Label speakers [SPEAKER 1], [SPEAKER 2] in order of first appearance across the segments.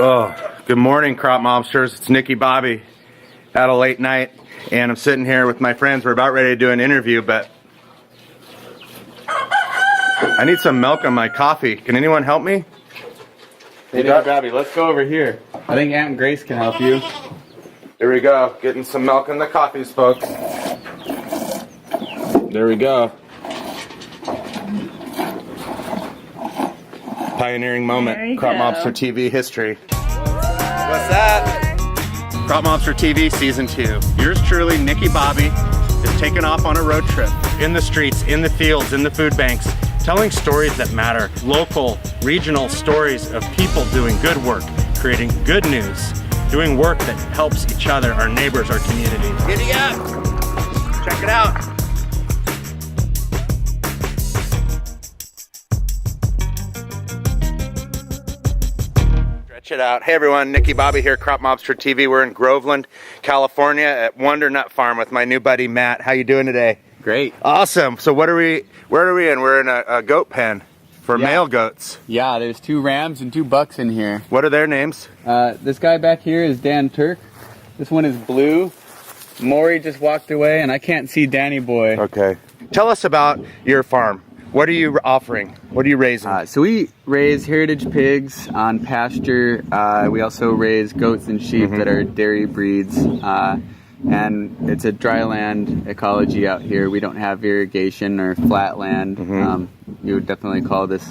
[SPEAKER 1] Oh, good morning, CropMobsters. It's Nicky Bobby. Had a late night, and I'm sitting here with my friends. We're about ready to do an interview, but I need some milk on my coffee. Can anyone help me?
[SPEAKER 2] Hey, Nicky Bobby, let's go over here. I think Aunt Grace can help you.
[SPEAKER 1] Here we go. Getting some milk in the coffees, folks. There we go. Pioneering moment. CropMobster TV history. What's that? CropMobster TV Season 2. Yours truly, Nicky Bobby, is taking off on a road trip. In the streets, in the fields, in the food banks, telling stories that matter. Local, regional stories of people doing good work, creating good news, doing work that helps each other, our neighbors, our community. Giddy up! Check it out. Stretch it out. Hey everyone, Nicky Bobby here, CropMobster TV. We're in Groveland, California at Wondernuts Farm with my new buddy Matt. How you doing today?
[SPEAKER 2] Great.
[SPEAKER 1] Awesome. So where are we in? We're in a goat pen for male goats.
[SPEAKER 2] Yeah, there's 2 rams and 2 bucks in here.
[SPEAKER 1] What are their names?
[SPEAKER 2] This guy back here is Dan Turk. This one is Blue. Maury just walked away and I can't see Danny Boy.
[SPEAKER 1] Okay. Tell us about your farm. What are you offering? What are you raising?
[SPEAKER 2] So we raise heritage pigs on pasture. We also raise goats and sheep that are dairy breeds. And it's a dry land ecology out here. We don't have irrigation or flat land. You would definitely call this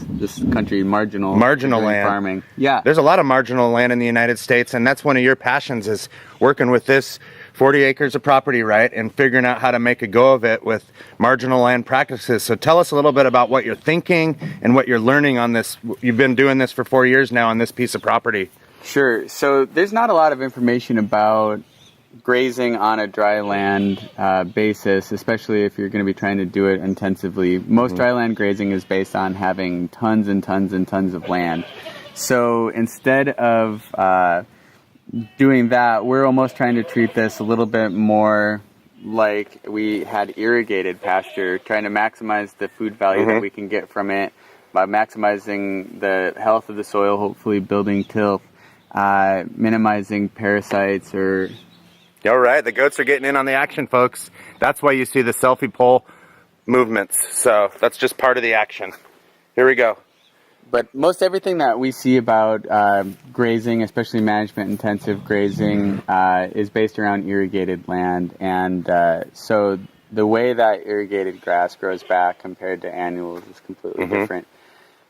[SPEAKER 2] country marginal
[SPEAKER 1] land
[SPEAKER 2] farming. Yeah,
[SPEAKER 1] there's a lot of marginal land in the United States, and that's one of your passions, is working with this 40 acres of property, right, and figuring out how to make a go of it with marginal land practices. So tell us a little bit about what you're thinking and what you're learning on this. You've been doing this for 4 years now on this piece of property.
[SPEAKER 2] Sure. So there's not a lot of information about grazing on a dry land basis, especially if you're going to be trying to do it intensively. Most dry land grazing is based on having tons and tons and tons of land. So instead of doing that, we're almost trying to treat this a little bit more like we had irrigated pasture, trying to maximize the food value that we can get from it by maximizing the health of the soil, hopefully building tilth, minimizing parasites or...
[SPEAKER 1] All right, the goats are getting in on the action, folks. That's why you see the selfie pole movements. So that's just part of the action. Here we go.
[SPEAKER 2] But most everything that we see about grazing, especially management-intensive grazing, is based around irrigated land. And so the way that irrigated grass grows back compared to annuals is completely different.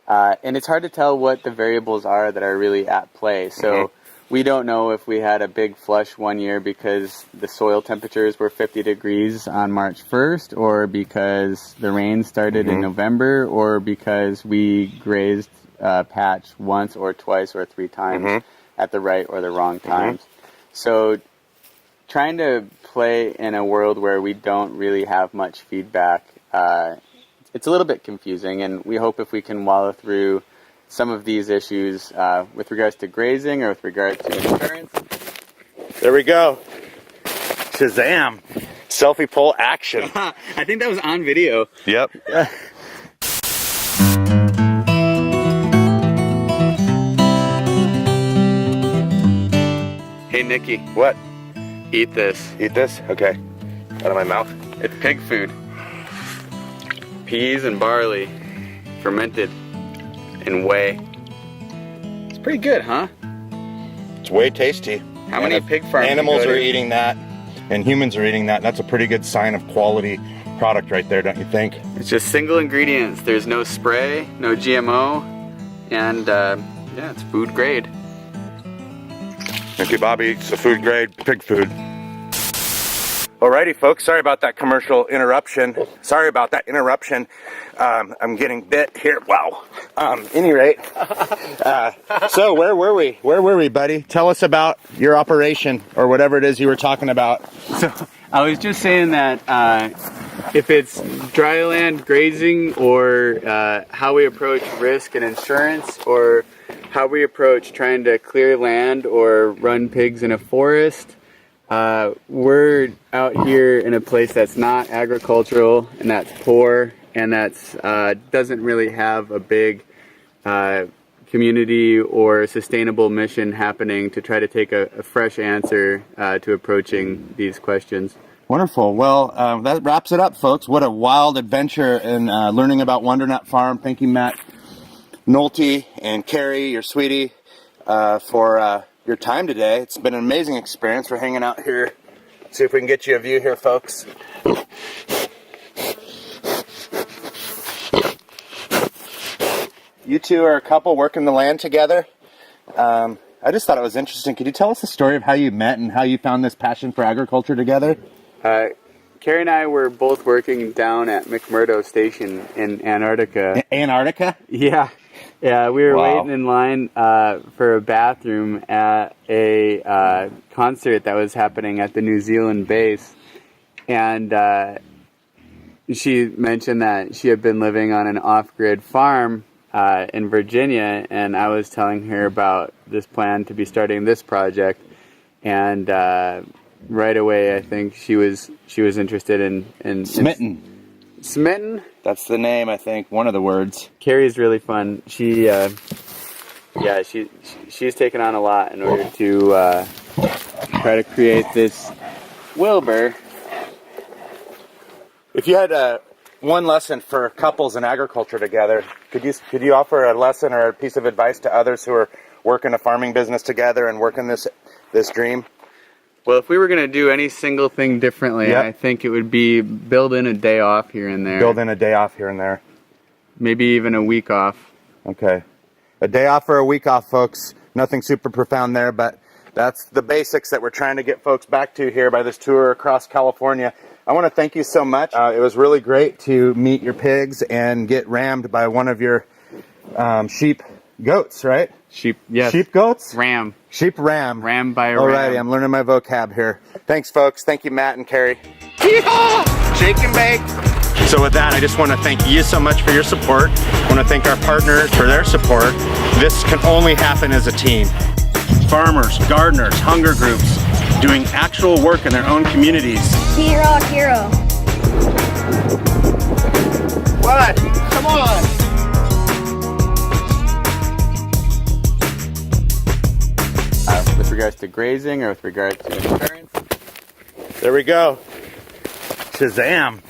[SPEAKER 2] And it's hard to tell what the variables are that are really at play. So we don't know if we had a big flush one year because the soil temperatures were 50 degrees on March 1st, or because the rain started in November, or because we grazed a patch once or twice or 3 times at the right or the wrong times. So trying to play in a world where we don't really have much feedback, it's a little bit confusing, and we hope if we can wallow through some of these issues with regards to grazing or with regards to insurance.
[SPEAKER 1] There we go. Shazam. Selfie pole action.
[SPEAKER 2] I think that was on video.
[SPEAKER 1] Yep.
[SPEAKER 2] Hey, Nicky.
[SPEAKER 1] What?
[SPEAKER 2] Eat this.
[SPEAKER 1] Eat this? Okay. Out of my mouth.
[SPEAKER 2] It's pig food. Peas and barley, fermented in whey. It's pretty good, huh?
[SPEAKER 1] It's way tasty.
[SPEAKER 2] How many pig farms?
[SPEAKER 1] Animals are eating that, and humans are eating that. That's a pretty good sign of quality product right there, don't you think?
[SPEAKER 2] It's just single ingredients. There's no spray, no GMO, and yeah, it's food grade.
[SPEAKER 1] Nicky Bobby eats the food grade pig food. Alrighty, folks, sorry about that commercial interruption. I'm getting bit here. Wow. Any rate. So where were we? Where were we, buddy? Tell us about your operation, or whatever it is you were talking about.
[SPEAKER 2] So I was just saying that if it's dry land grazing, or how we approach risk and insurance, or how we approach trying to clear land or run pigs in a forest, we're out here in a place that's not agricultural, and that's poor, and that's doesn't really have a big community or sustainable mission happening to try to take a fresh answer to approaching these questions.
[SPEAKER 1] Wonderful. Well, that wraps it up, folks. What a wild adventure in learning about Wondernut Farm. Thank you, Matt Nolte and Carrie, your sweetie, for your time today. It's been an amazing experience. We're hanging out here. See if we can get you a view here, folks. You two are a couple working the land together. I just thought it was interesting. Could you tell us the story of how you met and how you found this passion for agriculture together?
[SPEAKER 2] Carrie and I were both working down at McMurdo Station in Antarctica.
[SPEAKER 1] Antarctica?
[SPEAKER 2] Yeah. Yeah, we were waiting in line for a bathroom at a concert that was happening at the New Zealand base. And she mentioned that she had been living on an off-grid farm in Virginia, and I was telling her about this plan to be starting this project. And right away, I think she was interested in
[SPEAKER 1] Smitten.
[SPEAKER 2] Smitten?
[SPEAKER 1] That's the name, I think. One of the words.
[SPEAKER 2] Carrie's really fun. She's taken on a lot in order to try to create this Wilbur.
[SPEAKER 1] If you had one lesson for couples in agriculture together, could you offer a lesson or a piece of advice to others who are working a farming business together and working this dream?
[SPEAKER 2] Well, if we were going to do any single thing differently, I think it would be build in a day off here and there.
[SPEAKER 1] Build in a day off here and there.
[SPEAKER 2] Maybe even a week off.
[SPEAKER 1] Okay. A day off or a week off, folks. Nothing super profound there, but that's the basics that we're trying to get folks back to here by this tour across California. I want to thank you so much. It was really great to meet your pigs and get rammed by one of your sheep goats, right?
[SPEAKER 2] Sheep, yes.
[SPEAKER 1] Sheep goats?
[SPEAKER 2] Ram.
[SPEAKER 1] Sheep ram.
[SPEAKER 2] Ram by a ram.
[SPEAKER 1] Alrighty, I'm learning my vocab here. Thanks, folks. Thank you, Matt and Carrie. Yeehaw! Shake and bake. So with that, I just want to thank you so much for your support. I want to thank our partners for their support. This can only happen as a team. Farmers, gardeners, hunger groups, doing actual work in their own communities.
[SPEAKER 3] Hero.
[SPEAKER 1] What? Come on!
[SPEAKER 2] With regards to grazing or with regards to insurance?
[SPEAKER 1] There we go. Shazam.